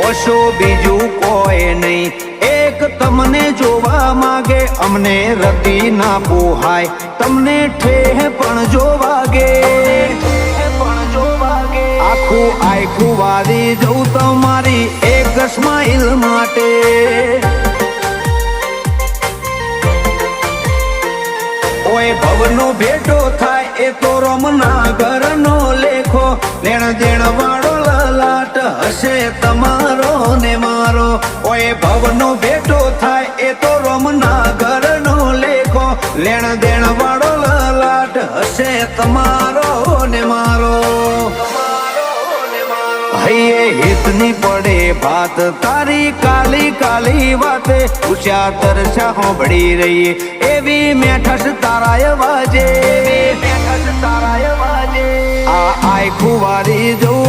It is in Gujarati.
ઓશો બીજું કોઈ નહીં, એક તમને જોવા માગે, અમને રતી ના પોહાય, તમને ઠેહ પણ જો વાગે, આખું આખું વારી જવું તમારી એક સ્માઈલ માટે। ઓય ભવનો ભેટો થાય એ તો રમના ઘરનો લેખો, લેણ દેણ વાળો લલાટ હશે તમારો ને મારો। ઓય ભવનો ભેટો થાય એ તો રમના ઘરનો લેખો, લેણ દેણ વાળો લલાટ હશે તમારો ને મારો। હૈયે હિતની પડે ભાત તારી કાલી કાલી વાતે, ઉષા તરસા હોંભળી રહીએ એવી મેઠસ તારાય વાજે, આ આખું વારી જવું